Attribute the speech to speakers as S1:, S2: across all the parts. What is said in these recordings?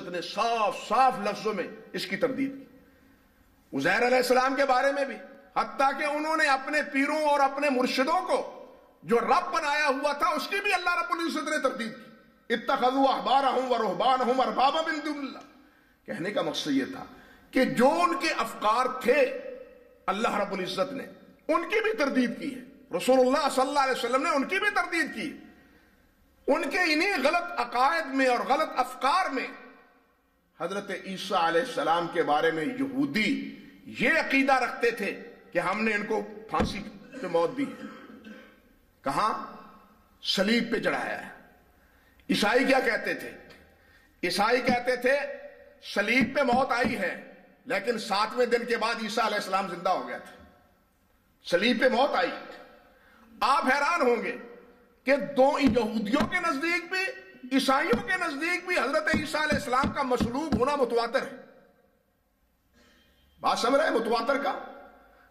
S1: العزت نے صاف صاف لفظوں میں اس کی تردید کی. عزیر علیہ السلام کے بارے میں بھی، حتیٰ کہ انہوں نے اپنے پیروں اور اپنے مرشدوں کو جو رب بنایا ہوا تھا اس کی بھی اللہ رب العزت نے تردید کی. اتخذوا احبارهم ورهبانهم اربابا من دون اللہ. کہنے کا مقصد یہ تھا کہ جو ان کے افکار تھے اللہ رب العزت نے ان کی بھی تردید کی ہے. رسول اللہ صلی اللہ علیہ وسلم نے ان کی بھی تردید کی. ان کے انہی غلط عقائد میں اور غلط افکار میں حضرت عیسیٰ علیہ السلام کے بارے میں یہودی یہ عقیدہ رکھتے تھے کہ ہم نے ان کو پھانسی پہ موت دی ہے. کہاں؟ صلیب پہ چڑھایا ہے. عیسائی کیا کہتے تھے؟ عیسائی کہتے تھے صلیب پہ موت آئی ہے لیکن 7ویں دن کے بعد عیسیٰ علیہ السلام زندہ ہو گیا تھا. صلیب پہ موت آئی. آپ حیران ہوں گے کہ دو یہودیوں کے نزدیک بھی عیسائیوں کے نزدیک بھی حضرت عیسیٰ علیہ السلام کا مصلوب ہونا متواتر ہے. بات سمجھ رہے ہیں؟ متواتر کا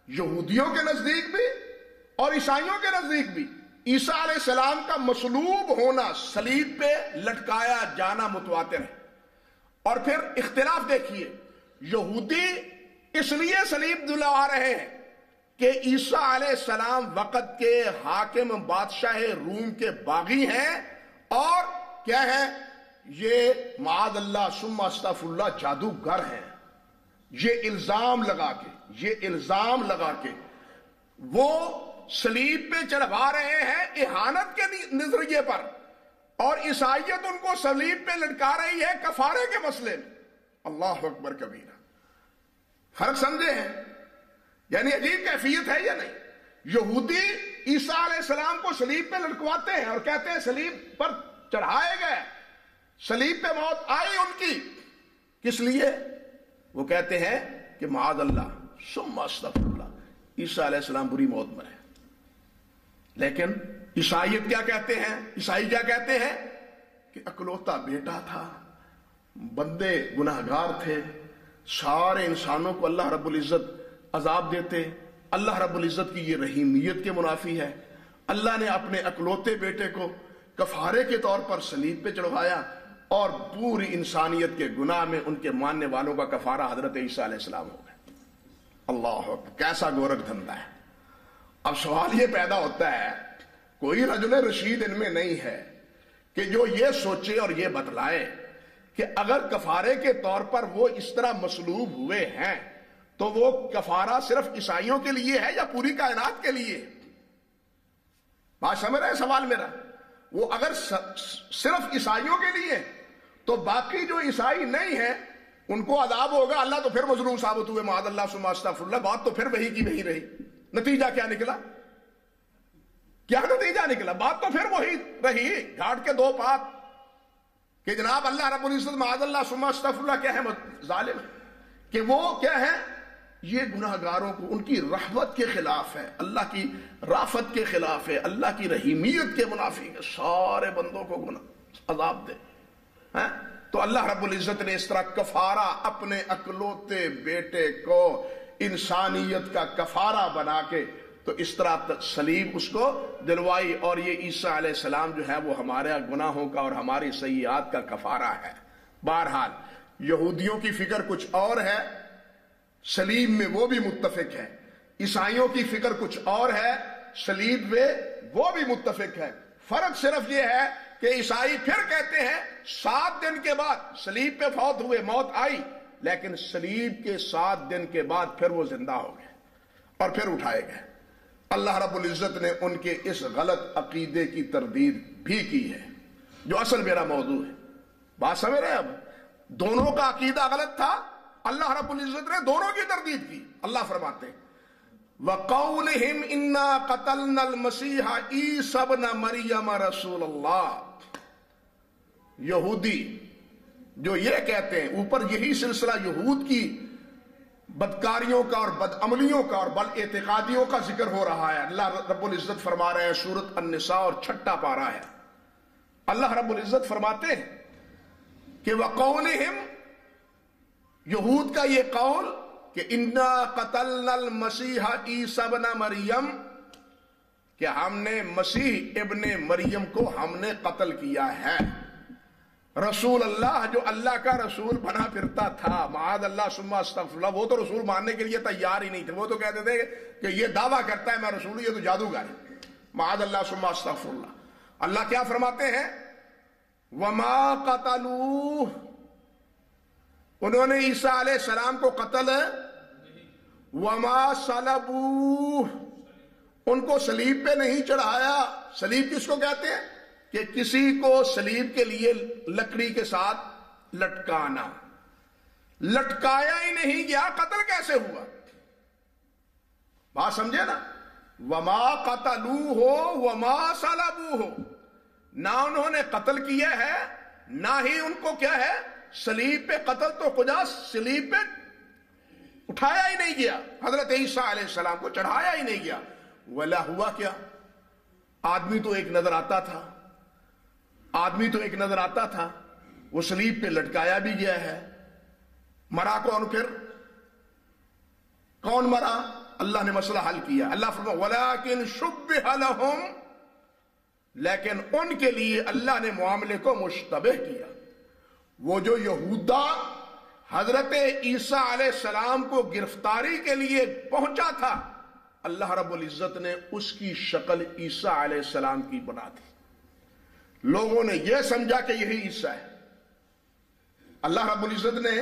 S1: یہودیوں کے نزدیک بھی اور عیسائیوں کے نزدیک بھی عیسیٰ علیہ السلام کا مصلوب ہونا، صلیب پہ لٹکایا جانا متواتر ہے. اور پھر اختلاف دیکھیے، یہودی اس لیے صلیب دلوا رہے ہیں کہ عیسیٰ علیہ السلام وقت کے حاکم بادشاہ روم کے باغی ہیں اور کیا ہے، یہ معاذ اللہ ثم استغفر اللہ جادوگر ہیں. یہ الزام لگا کے وہ صلیب پہ چڑھوا رہے ہیں اہانت کے نظریے پر، اور عیسائیت ان کو صلیب پہ لٹکا رہی ہے کفارے کے مسئلے میں. اللہ اکبر کبیرہ. فرق سمجھے ہیں؟ یعنی عجیب کیفیت ہے یا نہیں؟ یہودی عیسیٰ علیہ السلام کو صلیب پہ لٹکواتے ہیں اور کہتے ہیں صلیب پر چڑھائے گئے، صلیب پہ موت آئی ان کی. کس لیے؟ وہ کہتے ہیں کہ معاذ اللہ ثم استغفر اللہ، عیسیٰ علیہ السلام بری موت مرے. لیکن عیسائیت کیا کہتے ہیں؟ عیسائی کیا کہتے ہیں کہ اکلوتا بیٹا تھا، بندے گناہگار تھے، سارے انسانوں کو اللہ رب العزت عذاب دیتے. اللہ رب العزت کی یہ رحیمیت کے منافی ہے. اللہ نے اپنے اکلوتے بیٹے کو کفارے کے طور پر صلیب پہ چڑھوایا اور پوری انسانیت کے گناہ میں ان کے ماننے والوں کا کفارہ حضرت عیسیٰ علیہ السلام ہو گئے. اللہ اکبر، کیسا گورکھ دھندا ہے. اب سوال یہ پیدا ہوتا ہے، کوئی رجل رشید ان میں نہیں ہے کہ جو یہ سوچے اور یہ بتلائے کہ اگر کفارے کے طور پر وہ اس طرح مصلوب ہوئے ہیں تو وہ کفارہ صرف عیسائیوں کے لیے ہے یا پوری کائنات کے لیے؟ بات سمجھ رہے ہیں سوال میرا؟ وہ اگر صرف عیسائیوں کے لیے تو باقی جو عیسائی نہیں ہیں ان کو عذاب ہوگا. اللہ تو پھر مظلوم ثابت ہوئے، معاذ اللہ ثم استغفر اللہ. بات تو پھر وہی کی وہی رہی. نتیجہ کیا نکلا؟ کیا نتیجہ نکلا؟ بات تو پھر وہی رہی، گھاٹ کے دو پات کہ جناب اللہ رب العزت معاذ اللہ ثم استغفر اللہ کیا ہے؟ ظالم ہے کہ وہ کیا ہے، یہ گناہگاروں کو ان کی رحمت کے خلاف ہے، اللہ کی رافت کے خلاف ہے، اللہ کی رحیمیت کے منافی ہے، سارے بندوں کو عذاب دے. تو اللہ رب العزت نے اس طرح کفارہ اپنے اکلوتے بیٹے کو انسانیت کا کفارہ بنا کے تو اس طرح صلیب اس کو دلوائی. اور یہ عیسیٰ علیہ السلام جو ہے وہ ہمارے گناہوں کا اور ہماری سیئات کا کفارہ ہے. بہرحال یہودیوں کی فکر کچھ اور ہے، صلیب میں وہ بھی متفق ہے. عیسائیوں کی فکر کچھ اور ہے، صلیب میں وہ بھی متفق ہے. فرق صرف یہ ہے کہ عیسائی پھر کہتے ہیں 7 دن کے بعد صلیب پہ فوت ہوئے، موت آئی، لیکن صلیب کے 7 دن کے بعد پھر وہ زندہ ہو گئے اور پھر اٹھائے گئے. اللہ رب العزت نے ان کے اس غلط عقیدے کی تردید بھی کی ہے جو اصل میرا موضوع ہے. بات سمجھ رہے ہیں؟ اب دونوں کا عقیدہ غلط تھا، اللہ رب العزت نے دونوں کی تردید کی. اللہ فرماتے ہیں وَقَوْلِهِمْ إِنَّا قَتَلْنَا الْمَسِيحَ عِيسَى ابْنَ مَرْيَمَ رَسُولَ اللَّهِ. یہودی جو یہ کہتے ہیں، اوپر یہی سلسلہ یہود کی بدکاریوں کا اور بدعملیوں کا اور بد اعتقادیوں کا ذکر ہو رہا ہے. اللہ رب العزت فرما رہے ہیں، سورۃ النساء اور 6 پارہ ہے. اللہ رب العزت فرماتے ہیں کہ وَقَوْلِهِمْ، یہود کا یہ قول کہ اِنَّا قَتَلْنَا الْمَسِيحَ عِيسَى ابْنَ مَرْيَمَ، کہ ہم نے مسیح ابن مریم کو ہم نے قتل کیا ہے. رسول اللہ جو اللہ کا رسول بنا پھرتا تھا، معاذ اللہ ثم استغفر اللہ، وہ تو رسول ماننے کے لیے تیار ہی نہیں تھے. وہ تو کہتے تھے کہ یہ دعویٰ کرتا ہے میں رسول ہوں، یہ تو جادوگر ہے. معاذ اللہ ثم استغفر اللہ. اللہ کیا فرماتے ہیں؟ وما قتلوہ، انہوں نے عیسیٰ علیہ السلام کو قتل، وما صلبوہ، ان کو صلیب پہ نہیں چڑھایا. صلیب کس کو کہتے ہیں؟ کہ کسی کو صلیب کے لیے لکڑی کے ساتھ لٹکانا. لٹکایا ہی نہیں گیا، قتل کیسے ہوا؟ بات سمجھے نا؟ وما قتلوہ وما صلبوہ، نہ انہوں نے قتل کیا ہے نہ ہی ان کو کیا ہے صلیب پہ، قتل تو خدا صلیب پہ اٹھایا ہی نہیں گیا، حضرت عیسیٰ علیہ السلام کو چڑھایا ہی نہیں گیا. ولا ہوا کیا؟ آدمی تو ایک نظر آتا تھا، آدمی تو ایک نظر آتا تھا، وہ صلیب پہ لٹکایا بھی گیا ہے. مرا کون پھر؟ کون مرا؟ اللہ نے مسئلہ حل کیا. اللہ فرمایا وَلَكِنْ شُبِّهَ لَهُمْ، لیکن ان کے لیے اللہ نے معاملے کو مشتبہ کیا. وہ جو یہودا حضرت عیسیٰ علیہ السلام کو گرفتاری کے لیے پہنچا تھا، اللہ رب العزت نے اس کی شکل عیسیٰ علیہ السلام کی بنا دی. لوگوں نے یہ سمجھا کہ یہی عیسیٰ ہے. اللہ رب العزت نے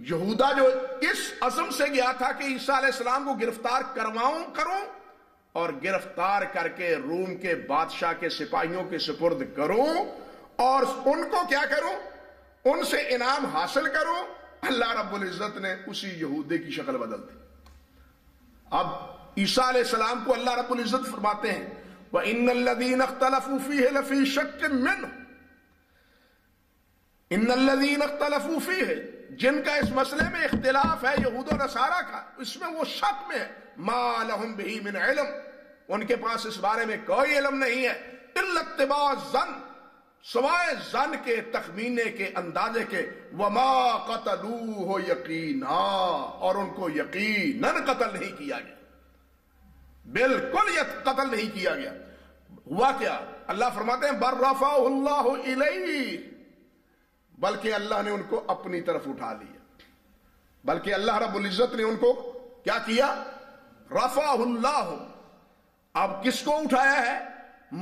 S1: یہودا جو اس عزم سے گیا تھا کہ عیسیٰ علیہ السلام کو گرفتار کروں اور گرفتار کر کے روم کے بادشاہ کے سپاہیوں کے سپرد کروں اور ان کو کیا کروں؟ ان سے انعام حاصل کروں. اللہ رب العزت نے اسی یہودے کی شکل بدل دی. اب عیسیٰ علیہ السلام کو اللہ رب العزت فرماتے ہیں وَإِنَّ الَّذِينَ اخْتَلَفُوا فِيهِ لَفِي شَكٍّ مِّنْهُ، إِنَّ الَّذِينَ اخْتَلَفُوا فِيهِ، جن کا اس مسئلے میں اختلاف ہے یہود و نصارہ کا، اس میں وہ شک میں مَا لَهُمْ بِهِ مِنْ عِلْم، ان کے پاس اس بارے میں کوئی علم نہیں ہے، إِلَّا اتِّبَاعَ الظَّنِّ، سوائے ظن کے، تخمینے کے، اندازے کے. وَمَا قَتَلُوهُ يَقِينًا، اور ان کو یقیناً قتل نہیں کیا گیا، بالکل یہ قتل نہیں کیا گیا. ہوا کیا؟ اللہ فرماتے ہیں بَلْ رَفَعَهُ اللَّهُ إِلَيْهِ، بلکہ اللہ نے ان کو اپنی طرف اٹھا لیا. بلکہ اللہ رب العزت نے ان کو کیا کیا؟ رفعہ اللہ. اب کس کو اٹھایا ہے؟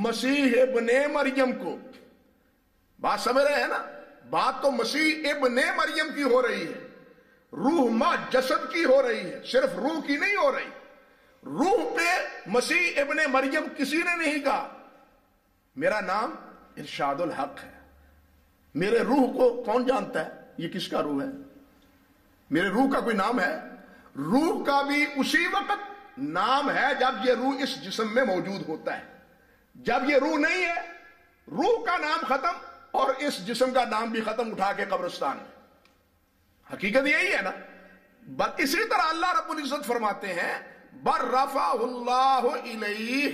S1: مسیح ابن مریم کو. بات سمجھ رہے ہیں نا؟ بات تو مسیح ابن مریم کی ہو رہی ہے، روح ما جسد کی ہو رہی ہے، صرف روح کی نہیں ہو رہی. روح پہ مسیح ابن مریم کسی نے نہیں کہا. میرا نام ارشاد الحق ہے. میرے روح کو کون جانتا ہے یہ کس کا روح ہے؟ میرے روح کا کوئی نام ہے؟ روح کا بھی اسی وقت نام ہے جب یہ روح اس جسم میں موجود ہوتا ہے. جب یہ روح نہیں ہے، روح کا نام ختم اور اس جسم کا نام بھی ختم، اٹھا کے قبرستان میں. حقیقت یہی ہے نا؟ اسی طرح اللہ رب العزت فرماتے ہیں بر رفعہ اللہ الیہ،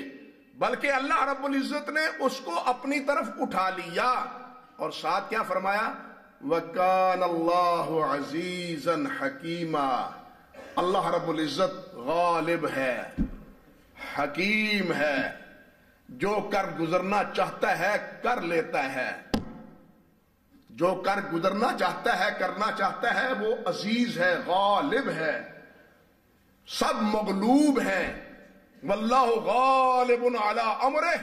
S1: بلکہ اللہ رب العزت نے اس کو اپنی طرف اٹھا لیا. اور ساتھ کیا فرمایا؟ وَكَانَ اللَّهُ عَزِيزًا حَكِيمًا، اللہ رب العزت غالب ہے، حکیم ہے، جو کر گزرنا چاہتا ہے کر لیتا ہے. جو کر گزرنا چاہتا ہے، کرنا چاہتا ہے، وہ عزیز ہے، غالب ہے، سب مغلوب ہیں. واللہ غالب علی امرہ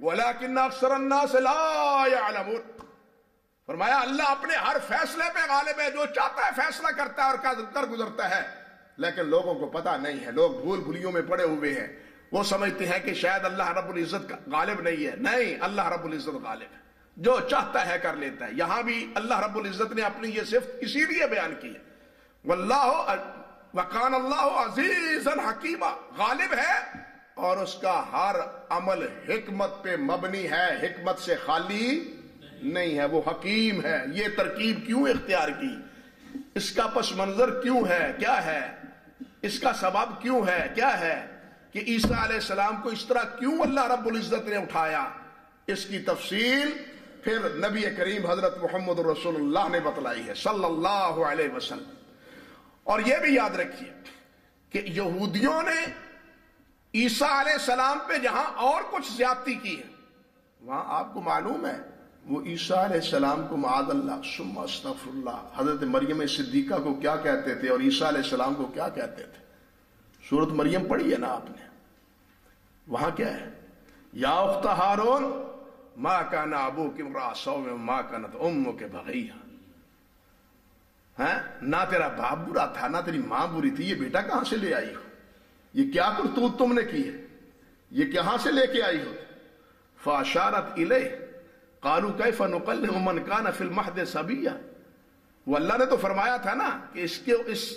S1: ولکن اکثر الناس لا یعلمون. فرمایا اللہ اپنے ہر فیصلے پہ غالب ہے، جو چاہتا ہے فیصلہ کرتا ہے اور کر گزرتا ہے، لیکن لوگوں کو پتہ نہیں ہے. لوگ بھول بھولیوں میں پڑے ہوئے ہیں. وہ سمجھتے ہیں کہ شاید اللہ رب العزت غالب نہیں ہے. نہیں، اللہ رب العزت غالب ہے، جو چاہتا ہے کر لیتا ہے. یہاں بھی اللہ رب العزت نے اپنی یہ صفت اسی لیے بیان کی ہے. واللہ وکان اللہ عزیزا حکیما، غالب ہے اور اس کا ہر عمل حکمت پہ مبنی ہے، حکمت سے خالی نہیں ہے. وہ حکیم ہے. یہ ترکیب کیوں اختیار کی؟ اس کا پس منظر کیوں ہے؟ کیا ہے اس کا سبب؟ کیوں ہے؟ کیا ہے کہ عیسیٰ علیہ السلام کو اس طرح کیوں اللہ رب العزت نے اٹھایا؟ اس کی تفصیل پھر نبی کریم حضرت محمد رسول اللہ نے بتلائی ہے صلی اللہ علیہ وسلم. اور یہ بھی یاد رکھیے کہ یہودیوں نے عیسیٰ علیہ السلام پہ جہاں اور کچھ زیادتی کی ہے، وہاں آپ کو معلوم ہے وہ عیسیٰ علیہ السلام کو معاذ اللہ ثم استغفر اللہ حضرت مریم صدیقہ کو کیا کہتے تھے اور عیسیٰ علیہ السلام کو کیا کہتے تھے؟ سورۃ مریم پڑھی ہے نا آپ نے، وہاں کیا ہے؟ یا اخت ہارون ما کان ابوک امرأ سوء ما کانت امک بغیہ، نہ تیرا باپ برا تھا نہ تیری ماں بری تھی، یہ بیٹا کہاں سے لے آئی ہو؟ یہ کیا کرتوت تم نے کی ہے؟ یہ کہاں سے لے کے آئی ہو؟ فاشارت الیہ قالوا کیف نکلم من کان فی المہد صبیا، وہ اللہ نے تو فرمایا تھا نا کہ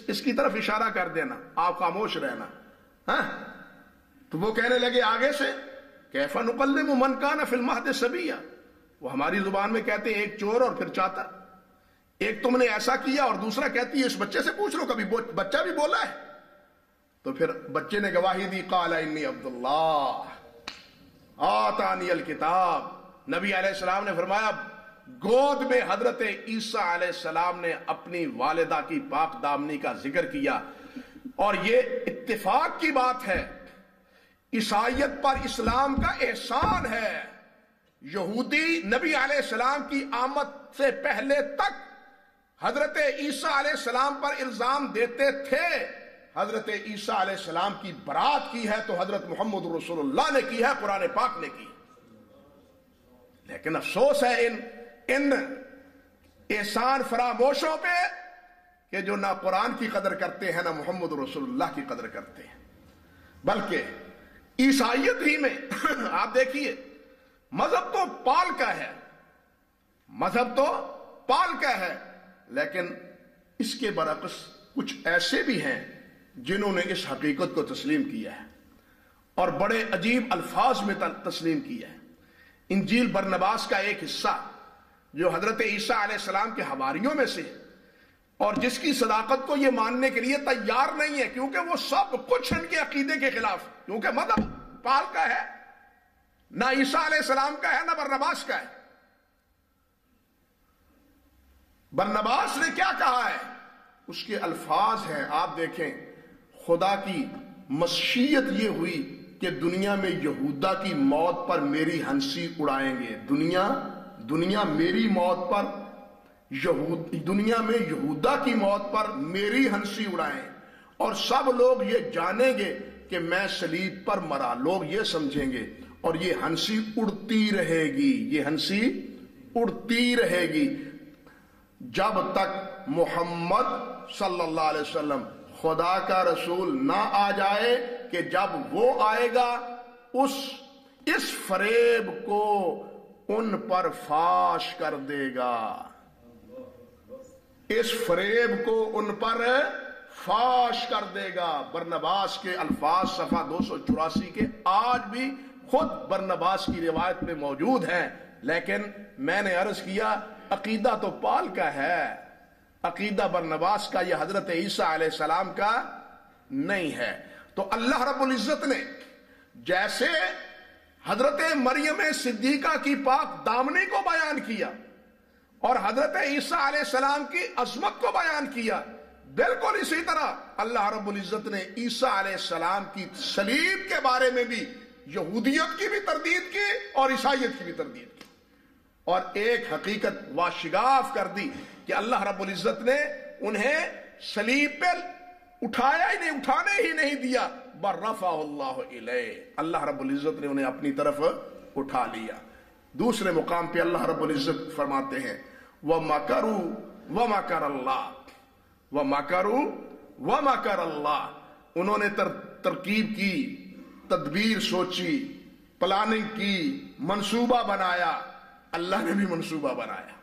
S1: اس کی طرف اشارہ کر دینا، آپ خاموش رہنا، تو وہ کہنے لگے آگے سے کیف نکلم من کان فی المہد صبیا، وہ ہماری زبان میں کہتے ہیں ایک چور اور پھر چاتا، ایک تم نے ایسا کیا اور دوسرا کہتی ہے اس بچے سے پوچھ لو کبھی بچہ بھی بولا ہے؟ تو پھر بچے نے گواہی دی قال انی عبداللہ آتانی الکتاب، نبی علیہ السلام نے فرمایا گود میں حضرت عیسیٰ علیہ السلام نے اپنی والدہ کی پاک دامنی کا ذکر کیا، اور یہ اتفاق کی بات ہے، عیسائیت پر اسلام کا احسان ہے۔ یہودی نبی علیہ السلام کی آمد سے پہلے تک حضرت عیسیٰ علیہ السلام پر الزام دیتے تھے، حضرت عیسیٰ علیہ السلام کی برات کی ہے تو حضرت محمد رسول اللہ نے کی ہے، قرآن پاک نے کی ہے۔ لیکن افسوس ہے ان احسان فراموشوں پہ کہ جو نہ قرآن کی قدر کرتے ہیں نہ محمد رسول اللہ کی قدر کرتے ہیں، بلکہ عیسائیت ہی میں آپ دیکھیے مذہب تو پال کا ہے، مذہب تو پال کا ہے، لیکن اس کے برعکس کچھ ایسے بھی ہیں جنہوں نے اس حقیقت کو تسلیم کیا ہے اور بڑے عجیب الفاظ میں تسلیم کیا ہے۔ انجیل برنباس کا ایک حصہ جو حضرت عیسیٰ علیہ السلام کے حواریوں میں سے اور جس کی صداقت کو یہ ماننے کے لیے تیار نہیں ہے کیونکہ وہ سب کچھ ان کے عقیدے کے خلاف، کیونکہ مذہب پال کا ہے، نہ عیسیٰ علیہ السلام کا ہے نہ برنباس کا ہے۔ برنباس نے کیا کہا ہے؟ اس کے الفاظ ہیں، آپ دیکھیں، خدا کی مشیت یہ ہوئی کہ دنیا میں یہودا کی موت پر میری ہنسی اڑائیں گے، دنیا میری موت پر دنیا میں یہودا کی موت پر میری ہنسی اڑائیں، اور سب لوگ یہ جانیں گے کہ میں صلیب پر مرا، لوگ یہ سمجھیں گے، اور یہ ہنسی اڑتی رہے گی، یہ ہنسی اڑتی رہے گی جب تک محمد صلی اللہ علیہ وسلم خدا کا رسول نہ آ جائے، کہ جب وہ آئے گا اس فریب کو ان پر فاش کر دے گا، اس فریب کو ان پر فاش کر دے گا۔ برنباس کے الفاظ صفحہ 284 کے آج بھی خود برنباس کی روایت میں موجود ہیں، لیکن میں نے عرض کیا عقیدہ تو پال کا ہے، عقیدہ برنباس کا، یہ حضرت عیسیٰ علیہ السلام کا نہیں ہے۔ تو اللہ رب العزت نے جیسے حضرت مریم صدیقہ کی پاک دامنی کو بیان کیا اور حضرت عیسیٰ علیہ السلام کی عظمت کو بیان کیا، بالکل اسی طرح اللہ رب العزت نے عیسیٰ علیہ السلام کی صلیب کے بارے میں بھی یہودیت کی بھی تردید کی اور عیسائیت کی بھی تردید کی، اور ایک حقیقت واشگاف کر دی کہ اللہ رب العزت نے انہیں صلیب پہ اٹھایا ہی نہیں، اٹھانے ہی نہیں دیا، برفع اللہ الیہ، اللہ رب العزت نے انہیں اپنی طرف اٹھا لیا۔ دوسرے مقام پہ اللہ رب العزت فرماتے ہیں وَمَكَرُوا وَمَكَرَ اللَّهُ وَمَكَرُوا وَمَكَرَ اللَّهُ، انہوں نے ترکیب کی، تدبیر سوچی، پلاننگ کی، منصوبہ بنایا، اللہ نے بھی منصوبہ بنایا،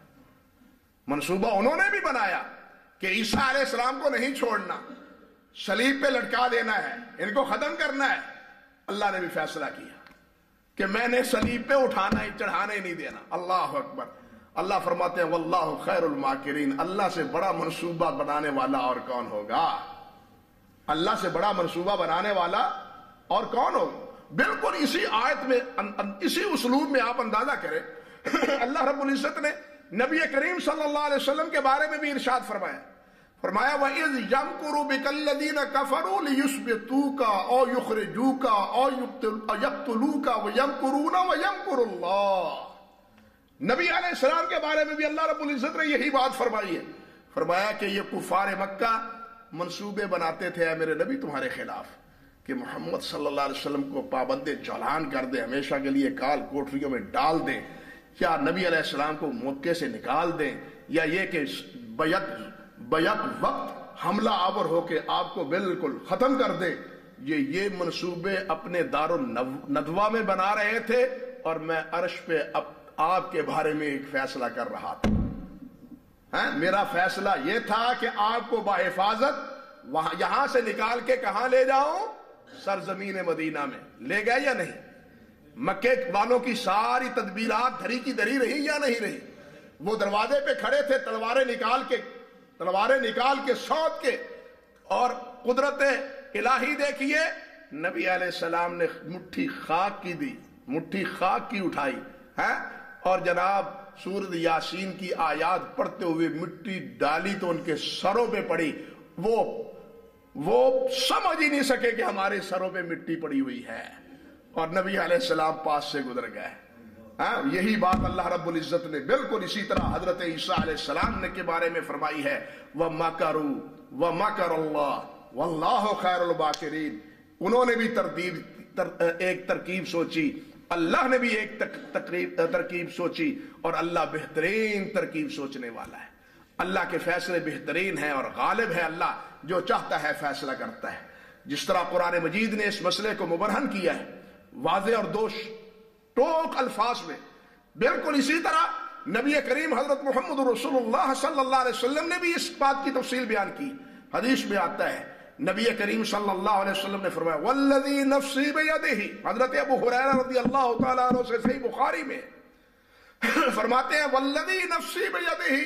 S1: منصوبہ انہوں نے بھی بنایا کہ عیسیٰ علیہ السلام کو نہیں چھوڑنا، صلیب پہ لٹکا دینا ہے، ان کو ختم کرنا ہے۔ اللہ نے بھی فیصلہ کیا کہ میں نے صلیب پہ اٹھانا ہی، چڑھانا ہی نہیں دینا۔ اللہ اکبر۔ اللہ فرماتے ہیں واللہ خیر الماکرین، اللہ سے بڑا منصوبہ بنانے والا اور کون ہوگا؟ اللہ سے بڑا منصوبہ بنانے والا اور کون ہوگا؟ بالکل اسی آیت میں، اسی اسلوب میں آپ اندازہ کریں، اللہ رب العزت نے نبی کریم صلی اللہ علیہ وسلم کے بارے میں بھی ارشاد فرمایا وَإِذْ يَمْكُرُ بِكَ الَّذِينَ كَفَرُوا لِيُثْبِتُوكَ أَوْ يُخْرِجُوكَ أَوْ يَقْتُلُوكَ وَيَمْكُرُونَ وَيَمْكُرُ اللَّهُ، نبی علیہ السلام کے بارے میں بھی اللہ رب العزت نے یہی بات فرمائی ہے. فرمایا کہ یہ کفار مکہ منصوبے بناتے تھے اے میرے نبی تمہارے خلاف کہ محمد صلی اللہ علیہ وسلم کو پابند چولہان کر دیں, ہمیشہ کے لیے کال کوٹریوں میں ڈال دیں, یا نبی علیہ السلام کو موقع سے نکال دیں, یا یہ کہ بیک وقت حملہ آور ہو کے آپ کو بالکل ختم کر دیں. یہ منصوبے اپنے دار الندوہ میں بنا رہے تھے, اور میں عرش پہ آپ کے بارے میں ایک فیصلہ کر رہا تھا. میرا فیصلہ یہ تھا کہ آپ کو بحفاظت یہاں سے نکال کے کہاں لے جاؤں؟ سرزمین مدینہ میں. لے گئے یا نہیں؟ مکے والوں کی ساری تدبیرات دھری کی دھری رہی یا نہیں رہی؟ وہ دروازے پہ کھڑے تھے تلواریں نکال کے سونت کے, اور قدرت الہی دیکھیے, نبی علیہ السلام نے مٹھی خاک کی دی, مٹھی خاک کی اٹھائی ہے, اور جناب سورۃ یاسین کی آیات پڑھتے ہوئے مٹی ڈالی تو ان کے سروں پہ پڑی. وہ سمجھ ہی نہیں سکے کہ ہمارے سروں پہ مٹی پڑی ہوئی ہے, اور نبی علیہ السلام پاس سے گزر گئے. یہی بات اللہ رب العزت نے بالکل اسی طرح حضرت عیسیٰ علیہ السلام نے کے بارے میں فرمائی ہے, وَمَكَرُوا وَمَكَرَ اللَّهُ وَاللَّهُ خَيْرُ الْمَاكِرِينَ. انہوں نے بھی ایک ترکیب سوچی, اللہ نے بھی ایک ترکیب سوچی, اور اللہ بہترین ترکیب سوچنے والا ہے. اللہ کے فیصلے بہترین ہیں اور غالب ہے. اللہ جو چاہتا ہے فیصلہ کرتا ہے. جس طرح قرآن مجید نے اس مسئلے کو مبرہن کیا ہے واضح اور ٹوک الفاظ میں, بالکل اسی طرح نبی کریم حضرت محمد رسول اللہ صلی اللہ علیہ وسلم نے بھی اس بات کی تفصیل بیان کی. حدیث میں آتا ہے نبی کریم صلی اللہ علیہ وسلم نے فرمایا والذی نفسی بیدہ, حضرت ابو ہریرہ رضی اللہ تعالیٰ عنہ سے صحیح بخاری میں فرماتے ہیں والذی نفسی بیدہ,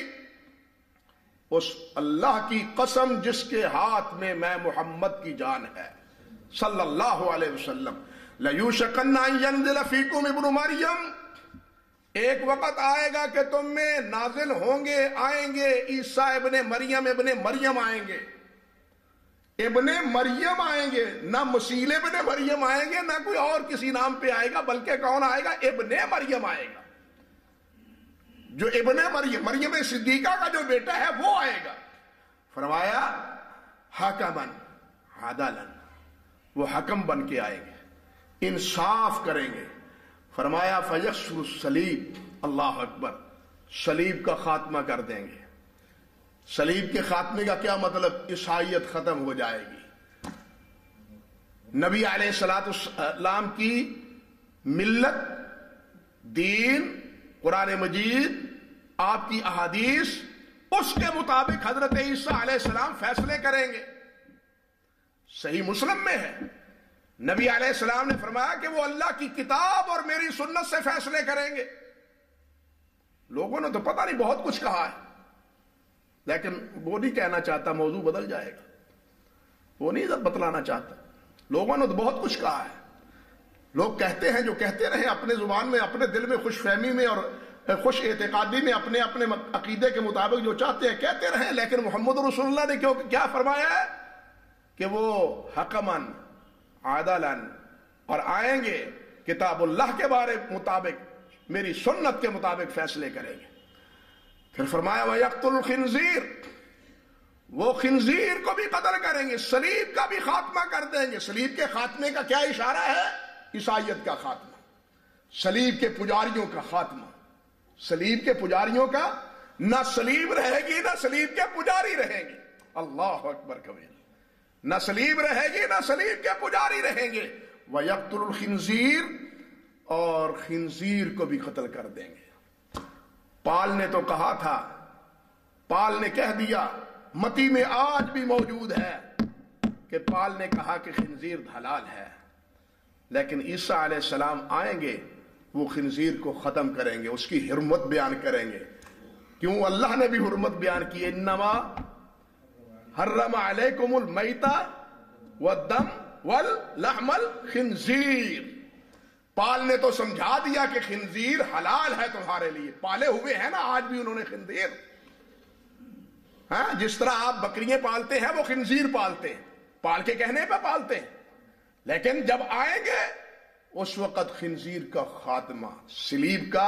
S1: اس اللہ کی قسم جس کے ہاتھ میں محمد کی جان ہے صلی اللہ علیہ وسلم, لَيُوشَكَنَّ أَن يَنزِلَ فِيكُمْ ابْنُ مَرْيَمَ, ایک وقت آئے گا کہ تم میں نازل ہوں گے, آئیں گے عیسیٰ ابن مریم آئیں گے. ابن مریم آئیں گے, نہ مسیح ابن مریم آئیں گے, نہ کوئی اور کسی نام پہ آئے گا, بلکہ کون آئے گا؟ ابن مریم آئے گا. جو ابن مریم صدیقہ کا جو بیٹا ہے وہ آئے گا. فرمایا حکمن عدلن, وہ حکم بن کے آئیں گے, انصاف کریں گے. فرمایا فیکسر الصلیب, اللہ اکبر, صلیب کا خاتمہ کر دیں گے. صلیب کے خاتمے کا کیا مطلب؟ عیسائیت ختم ہو جائے گی. نبی علیہ السلام کی ملت, دین, قرآن مجید, آپ کی احادیث, اس کے مطابق حضرت عیسیٰ علیہ السلام فیصلے کریں گے. صحیح مسلم میں ہے نبی علیہ السلام نے فرمایا کہ وہ اللہ کی کتاب اور میری سنت سے فیصلے کریں گے. لوگوں نے تو پتہ نہیں بہت کچھ کہا ہے, لیکن وہ نہیں کہنا چاہتا, موضوع بدل جائے گا, وہ نہیں بتلانا چاہتا. لوگوں نے تو بہت کچھ کہا ہے. لوگ کہتے ہیں جو کہتے رہے اپنے زبان میں, اپنے دل میں خوش فہمی میں اور خوش اعتقادی میں, اپنے اپنے عقیدے کے مطابق جو چاہتے ہیں کہتے رہے. لیکن محمد رسول اللہ نے کیا فرمایا ہے کہ وہ حکمن عادلن, اور آئیں گے کتاب اللہ کے بارے مطابق, میری سنت کے مطابق فیصلے کریں گے. پھر فرمایا وَيَقْتُلُ الْخِنْزِيرَ, وہ خنزیر کو بھی قتل کریں گے, صلیب کا بھی خاتمہ کر دیں گے. صلیب کے خاتمے کا کیا اشارہ ہے؟ عیسائیت کا خاتمہ, صلیب کے پجاریوں کا خاتمہ. صلیب کے پجاریوں کا, نہ صلیب رہے گی نہ صلیب کے پجاری رہیں گے. اللہ اکبر کبیر. نہ صلیب رہے گی نہ صلیب کے پجاری رہیں گے. وَيَقْتُلُ الْخِنْزِيرَ, اور خنزیر کو بھی قتل کر دیں گے. پال نے تو کہا تھا, پال نے کہہ دیا, متی میں آج بھی موجود ہے کہ پال نے کہا کہ خنزیر حلال ہے. لیکن عیسیٰ علیہ السلام آئیں گے, وہ خنزیر کو ختم کریں گے, اس کی حرمت بیان کریں گے. کیوں؟ اللہ نے بھی حرمت بیان کی, انما حرم علیکم المیتۃ والدم واللحم الخنزیر. پال نے تو سمجھا دیا کہ خنزیر حلال ہے تمہارے لیے. پالے ہوئے ہیں نا آج بھی انہوں نے خنزیر. جس طرح آپ بکریاں پالتے ہیں وہ خنزیر پالتے ہیں, پال کے کہنے پہ پالتے ہیں. لیکن جب آئیں گے اس وقت خنزیر کا خاتمہ, صلیب کا